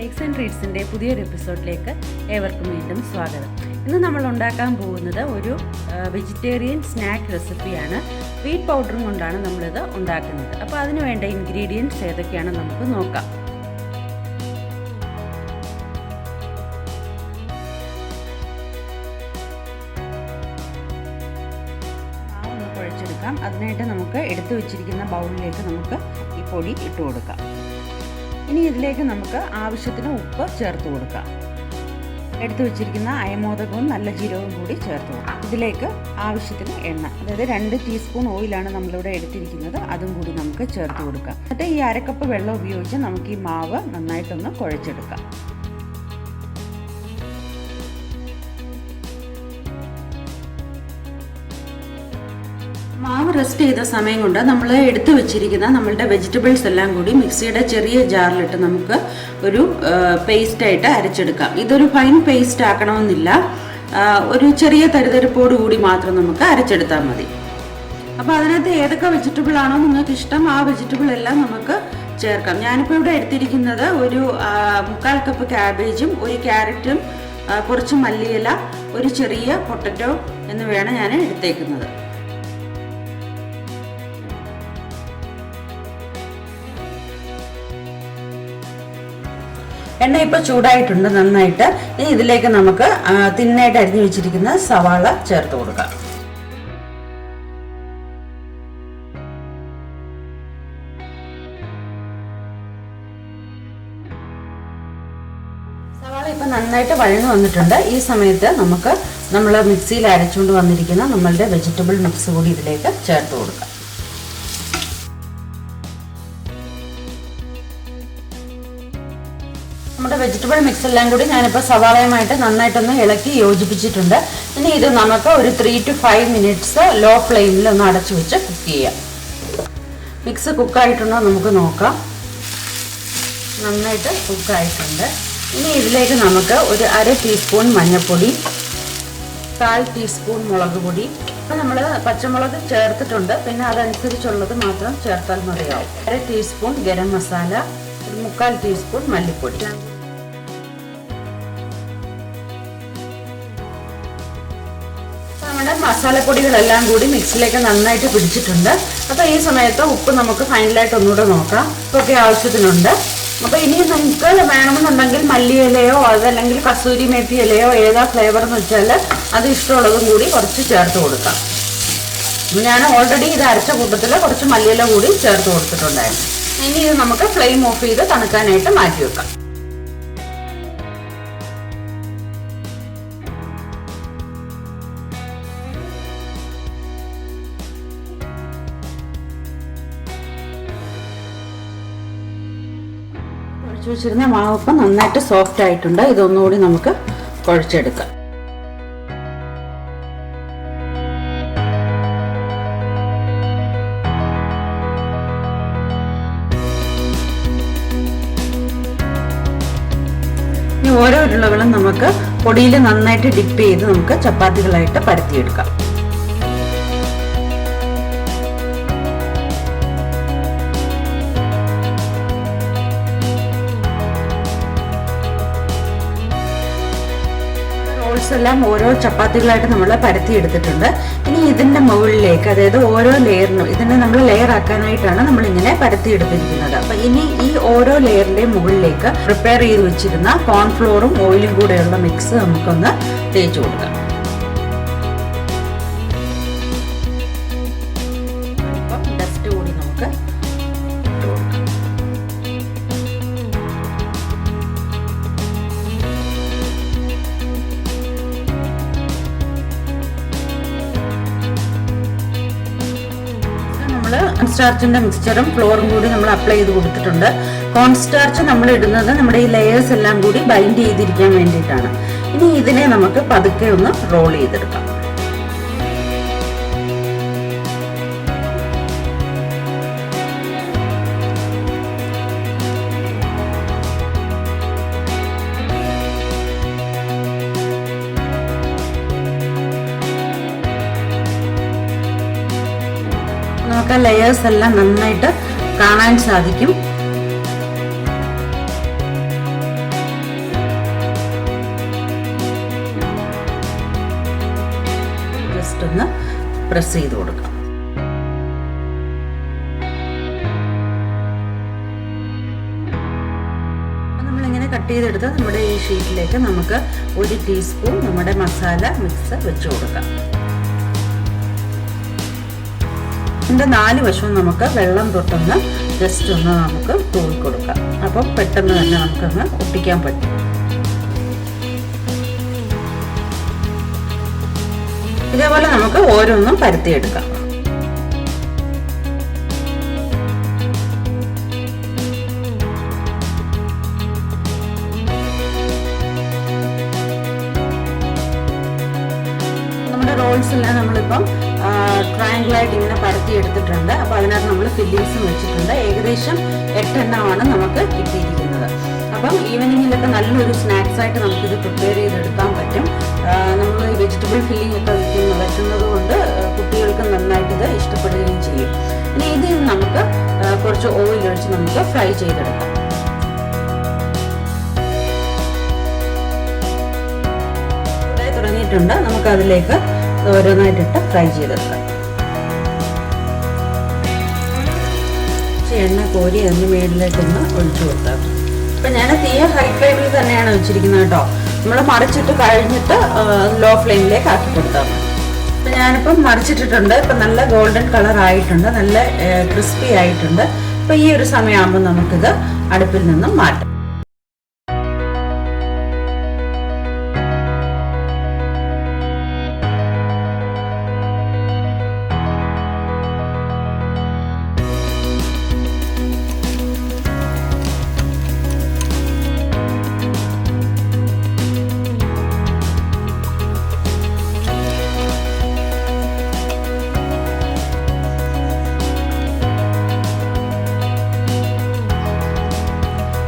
Cakes and ട്രീറ്റ്സിൻ്റെ പുതിയൊരു എപ്പിസോഡിലേക്ക് ഏവർക്കും വീണ്ടും സ്വാഗതം. ഇന്ന് നമ്മൾ ഉണ്ടാക്കാൻ പോകുന്നത് ഒരു വെജിറ്റേറിയൻ സ്നാക്ക് റെസിപ്പിയാണ്. വീറ്റ് പൗഡറും കൊണ്ടാണ് നമ്മളിത് ഉണ്ടാക്കുന്നത്. അപ്പോൾ അതിന് വേണ്ട ഇൻഗ്രീഡിയൻറ്റ്സ് ഏതൊക്കെയാണെന്ന് നമുക്ക് നോക്കാം. മാവ് കുഴച്ചെടുക്കാം. അതിനായിട്ട് നമുക്ക് എടുത്തു വെച്ചിരിക്കുന്ന ബൗളിലേക്ക് നമുക്ക് ഈ പൊടി ഇട്ട് കൊടുക്കാം. ഇനി ഇതിലേക്ക് നമുക്ക് ആവശ്യത്തിന് ഉപ്പ് ചേർത്ത് കൊടുക്കാം. എടുത്തു വെച്ചിരിക്കുന്ന അയമോദകവും നല്ല ജീരകവും കൂടി ചേർത്ത് കൊടുക്കാം. ഇതിലേക്ക് ആവശ്യത്തിന് എണ്ണ, അതായത് 2 ടീസ്പൂൺ ഓയിലാണ് നമ്മളിവിടെ എടുത്തിരിക്കുന്നത്, അതും കൂടി നമുക്ക് ചേർത്ത് കൊടുക്കാം. എന്നിട്ട് ഈ 1/2 കപ്പ് വെള്ളം ഉപയോഗിച്ച് നമുക്ക് ഈ മാവ് നന്നായിട്ടൊന്ന് കുഴച്ചെടുക്കാം. മാവ് റെസ്റ്റ് ചെയ്ത സമയം കൊണ്ട് നമ്മൾ എടുത്തു വെച്ചിരിക്കുന്ന നമ്മളുടെ വെജിറ്റബിൾസ് എല്ലാം കൂടി മിക്സിയുടെ ചെറിയ ജാറിലിട്ട് നമുക്ക് ഒരു പേസ്റ്റായിട്ട് അരച്ചെടുക്കാം. ഇതൊരു ഫൈൻ പേസ്റ്റ് ആക്കണമെന്നില്ല, ഒരു ചെറിയ തരിതരിപ്പോട് കൂടി മാത്രം നമുക്ക് അരച്ചെടുത്താൽ മതി. അപ്പോൾ അതിനകത്ത് ഏതൊക്കെ വെജിറ്റബിൾ ആണോ നിങ്ങൾക്ക് ഇഷ്ടം ആ വെജിറ്റബിൾ എല്ലാം നമുക്ക് ചേർക്കാം. ഞാനിപ്പോൾ ഇവിടെ എടുത്തിരിക്കുന്നത് ഒരു 1/4 കപ്പ് ക്യാബേജും 1 ക്യാരറ്റും കുറച്ച് മല്ലിയില, ഒരു ചെറിയ പൊട്ടറ്റോ എന്നിവയാണ് ഞാൻ എടുത്തേക്കുന്നത്. എണ്ണ ഇപ്പോൾ ചൂടായിട്ടുണ്ട് നന്നായിട്ട്. ഇനി ഇതിലേക്ക് നമുക്ക് തിന്നായിട്ട് അരിഞ്ഞു വെച്ചിരിക്കുന്ന സവാള ചേർത്ത് കൊടുക്കാം. സവാള ഇപ്പം നന്നായിട്ട് വഴന്നു വന്നിട്ടുണ്ട്. ഈ സമയത്ത് നമുക്ക് നമ്മൾ മിക്സിയിൽ അരച്ചുകൊണ്ട് വന്നിരിക്കുന്ന നമ്മളുടെ വെജിറ്റബിൾ മിക്സ് കൂടി ഇതിലേക്ക് ചേർത്ത് കൊടുക്കാം. നമ്മുടെ വെജിറ്റബിൾ മിക്സ് എല്ലാം കൂടി ഞാനിപ്പോൾ സവാളയുമായിട്ട് നന്നായിട്ടൊന്ന് ഇളക്കി യോജിപ്പിച്ചിട്ടുണ്ട്. ഇനി ഇത് നമുക്ക് ഒരു 3 to 5 മിനിറ്റ്സ് ലോ ഫ്ലെയിമിൽ ഒന്ന് അടച്ചു വെച്ച് കുക്ക് ചെയ്യാം. മിക്സ് കുക്കായിട്ടുണ്ടോ നമുക്ക് നോക്കാം. നന്നായിട്ട് കുക്കായിട്ടുണ്ട്. ഇനി ഇതിലേക്ക് നമുക്ക് ഒരു 1/2 ടീസ്പൂൺ മഞ്ഞൾപ്പൊടി, 1/4 ടീസ്പൂൺ മുളക് പൊടി, നമ്മൾ പച്ചമുളക് ചേർത്തിട്ടുണ്ട്, പിന്നെ അതനുസരിച്ചുള്ളത് മാത്രം ചേർത്താൽ മതിയാവും. 1/2 ടീസ്പൂൺ ഗരം മസാല, 1/4 ടീസ്പൂൺ മല്ലിപ്പൊടി. നമ്മുടെ മസാലപ്പൊടികളെല്ലാം കൂടി മിക്സിലേക്ക് നന്നായിട്ട് പിടിച്ചിട്ടുണ്ട്. അപ്പോൾ ഈ സമയത്ത് ഉപ്പ് നമുക്ക് ഫൈനലായിട്ട് ഒന്നുകൂടെ നോക്കാം. ഉപ്പൊക്കെ ആവശ്യത്തിനുണ്ട്. അപ്പോൾ ഇനി നമുക്ക് വേണമെന്നുണ്ടെങ്കിൽ മല്ലിയിലയോ അതല്ലെങ്കിൽ കസൂരി മേത്തി ഇലയോ ഏതാ ഫ്ലേവർ എന്ന് വെച്ചാൽ അത് ഇഷ്ടമുള്ളതും കൂടി കുറച്ച് ചേർത്ത് കൊടുക്കാം. ഞാൻ ഓൾറെഡി ഇത് അരച്ച കൂട്ടത്തിൽ കുറച്ച് മല്ലിയില കൂടി ചേർത്ത് കൊടുത്തിട്ടുണ്ടായിരുന്നു. ഇനി ഇത് നമുക്ക് ഫ്ലെയിം ഓഫ് ചെയ്ത് തണുക്കാനായിട്ട് മാറ്റി വെക്കാം. കുഴച്ച് വെച്ചിരുന്ന മാവപ്പം നന്നായിട്ട് സോഫ്റ്റ് ആയിട്ടുണ്ട്. ഇതൊന്നുകൂടി നമുക്ക് കുഴച്ചെടുക്കാം. ഓരോ ഉരുളകളും നമുക്ക് പൊടിയിൽ നന്നായിട്ട് ഡിപ്പ് ചെയ്ത് നമുക്ക് ചപ്പാത്തികളായിട്ട് പരത്തിയെടുക്കാം. റോൾസ് എല്ലാം ഓരോ ചപ്പാത്തികളായിട്ട് നമ്മൾ പരത്തിയെടുത്തിട്ടുണ്ട്. ഇനി ഇതിൻ്റെ മുകളിലേക്ക്, അതായത് ഓരോ ലെയറിനും ഇതിനെ നമ്മൾ ലെയർ ആക്കാനായിട്ടാണ് നമ്മളിങ്ങനെ പരത്തിയെടുത്തിരിക്കുന്നത്. അപ്പം ഇനി ഈ ഓരോ ലെയറിൻ്റെയും മുകളിലേക്ക് പ്രിപ്പയർ ചെയ്ത് വെച്ചിരുന്ന കോൺഫ്ലോറും ഓയിലും കൂടെയുള്ള മിക്സ് നമുക്കൊന്ന് തേച്ച് കൊടുക്കാം. അപ്പം ഡസ്റ്റ് കൂടി നമുക്ക് ഇട്ട് കൊടുക്കാം. കോൺസ്റ്റാർച്ചിൻ്റെ മിക്സ്ചറും ഫ്ലോറും കൂടി നമ്മൾ അപ്ലൈ ചെയ്ത് കൊടുത്തിട്ടുണ്ട്. കോൺസ്റ്റാർച്ച് നമ്മൾ ഇടുന്നത് നമ്മുടെ ഈ ലെയേഴ്സ് എല്ലാം കൂടി ബൈൻഡ് ചെയ്തിരിക്കാൻ വേണ്ടിയിട്ടാണ്. ഇനി ഇതിനെ നമുക്ക് പതുക്കെ ഒന്ന് റോൾ ചെയ്തെടുക്കാം. നമുക്ക് ലെയേഴ്സ് എല്ലാം നന്നായിട്ട് കാണാൻ സാധിക്കും. ജസ്റ്റ് ഒന്ന് പ്രസ് ചെയ്ത് കൊടുക്കാം. നമ്മളിങ്ങനെ കട്ട് ചെയ്തെടുത്ത് നമ്മുടെ ഈ ഷീറ്റിലേക്ക് നമുക്ക് 1 ടീസ്പൂൺ നമ്മുടെ മസാല മിക്സ് വെച്ച് കൊടുക്കാം. ഇതിൻ്റെ 4 വശവും നമുക്ക് വെള്ളം തൊട്ടൊന്ന് ജസ്റ്റ് ഒന്ന് നമുക്ക് തൂവി കൊടുക്കാം. അപ്പം പെട്ടെന്ന് തന്നെ നമുക്കങ്ങ് ഒട്ടിക്കാൻ പറ്റും. ഇതേപോലെ നമുക്ക് ഓരോന്നും പരത്തിയെടുക്കാം. നമ്മുടെ റോൾസ് എല്ലാം നമ്മളിപ്പം ട്രയാങ്കിളായിട്ട് ഇങ്ങനെ പരത്തി എടുത്തിട്ടുണ്ട്. അപ്പോൾ അതിനകത്ത് നമ്മൾ ഫില്ലിങ്സും വെച്ചിട്ടുണ്ട്. ഏകദേശം 8 എണ്ണമാണ് നമുക്ക് കിട്ടിയിരിക്കുന്നത്. അപ്പം ഈവനിങ്ങിലൊക്കെ നല്ലൊരു സ്നാക്സ് ആയിട്ട് നമുക്കിത് പ്രിപ്പയർ ചെയ്തെടുക്കാൻ പറ്റും. നമ്മൾ ഈ വെജിറ്റബിൾ ഫില്ലിംഗ് ഒക്കെ വെക്കുന്നത് കൊണ്ട് കുട്ടികൾക്ക് നന്നായിട്ട് ഇത് ഇഷ്ടപ്പെടുകയും ചെയ്യും. ഇനി ഇതിൽ നമുക്ക് കുറച്ച് ഓയിൽ ഒഴിച്ച് നമുക്ക് ഫ്രൈ ചെയ്തെടുക്കാം. തുടങ്ങിയിട്ടുണ്ട്. നമുക്കതിലേക്ക് ഓരോന്നായിട്ടിട്ട് ഫ്രൈ ചെയ്തെടുക്കാം. എണ്ണ കോരി അതിന് മേളിലേക്കൊന്ന് ഒഴിച്ചു കൊടുക്കാം. അപ്പം ഞാൻ തീയ ഹൈ ഫ്ലെയിമിൽ തന്നെയാണ് വെച്ചിരിക്കുന്നത് കേട്ടോ. നമ്മൾ മറിച്ചിട്ട് കഴിഞ്ഞിട്ട് ലോ ഫ്ലെയിമിലേക്ക് ആക്കി കൊടുത്താൽ മതി. അപ്പം ഞാനിപ്പം മറിച്ചിട്ടിട്ടുണ്ട്. ഇപ്പം നല്ല ഗോൾഡൻ കളർ ആയിട്ടുണ്ട്, നല്ല ക്രിസ്പി ആയിട്ടുണ്ട്. അപ്പം ഈ ഒരു സമയമാകുമ്പോൾ നമുക്കിത് അടുപ്പിൽ നിന്നും മാറ്റാം.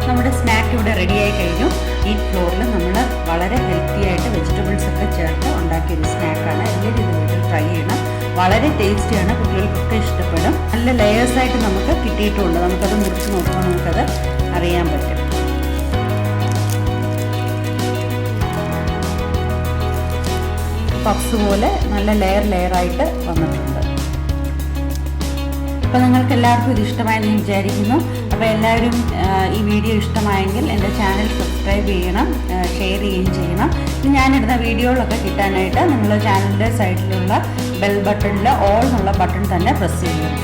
നമ്മുടെ സ്നാക്ക് ഇവിടെ റെഡിയായി കഴിഞ്ഞു. ഈ ഫ്ലോറിൽ നമ്മൾ വളരെ ഹെൽത്തി ആയിട്ട് വെജിറ്റബിൾസ് ഒക്കെ ചേർത്ത് ഉണ്ടാക്കിയൊരു സ്നാക്കാണ്. എല്ലാവരും ഇത് വീട്ടിൽ ട്രൈ ചെയ്യണം. വളരെ ടേസ്റ്റിയാണ്, കുട്ടികൾക്കൊക്കെ ഇഷ്ടപ്പെടും. നല്ല ലെയേഴ്സായിട്ട് നമുക്ക് കിട്ടിയിട്ടുണ്ട്. നമുക്കത് മുറിച്ച് നോക്കുമ്പോൾ നമുക്കത് അറിയാൻ പറ്റും. പഫ്സ് പോലെ നല്ല ലെയറായിട്ട് വന്നിട്ടുണ്ട്. അപ്പോൾ നിങ്ങൾക്ക് എല്ലാവർക്കും ഇത് ഇഷ്ടമായെന്ന് ഞാൻ വിചാരിക്കുന്നു. അപ്പോൾ എല്ലാവരും ഈ വീഡിയോ ഇഷ്ടമായെങ്കിൽ എൻ്റെ ചാനൽ സബ്സ്ക്രൈബ് ചെയ്യണം, ഷെയർ ചെയ്യുകയും ചെയ്യണം. ഞാനിടുന്ന വീഡിയോകളൊക്കെ കിട്ടാനായിട്ട് നിങ്ങൾ ചാനലിൻ്റെ സൈഡിലുള്ള ബെൽ ബട്ടണിൽ ഓൾ എന്നുള്ള ബട്ടൺ തന്നെ പ്രസ് ചെയ്യണം.